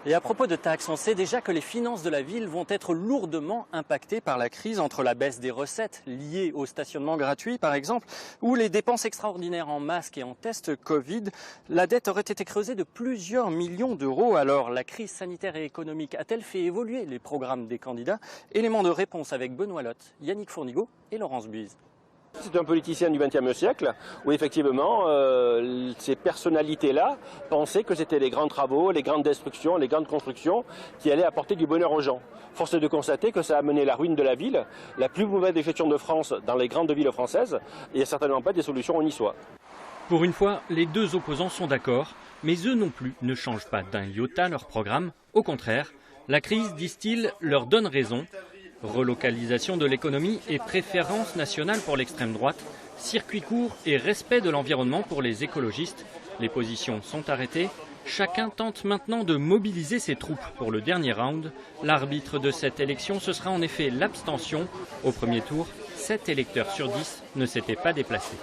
Et à propos de taxes, on sait déjà que les finances de la ville vont être lourdement impactées par la crise entre la baisse des recettes liées au stationnement gratuit par exemple, ou les dépenses extraordinaires en masques et en tests Covid. La dette aurait été creusée de plusieurs millions d'euros. Alors la crise sanitaire et économique a-t-elle fait évoluer les programmes des candidats? Élément de réponse avec Benoît Lotte, Yannick Fournigaud et Laurence Buise. C'est un politicien du XXe siècle où effectivement ces personnalités-là pensaient que c'était les grands travaux, les grandes destructions, les grandes constructions qui allaient apporter du bonheur aux gens. Force est de constater que ça a amené la ruine de la ville, la plus mauvaise gestion de France dans les grandes villes françaises, et il n'y a certainement pas des solutions au niçois. Pour une fois, les deux opposants sont d'accord, mais eux non plus ne changent pas d'un iota leur programme. Au contraire, la crise, disent-ils, leur donne raison. Relocalisation de l'économie et préférence nationale pour l'extrême droite, circuit court et respect de l'environnement pour les écologistes. Les positions sont arrêtées. Chacun tente maintenant de mobiliser ses troupes pour le dernier round. L'arbitre de cette élection, ce sera en effet l'abstention. Au premier tour, 7 électeurs sur 10 ne s'étaient pas déplacés.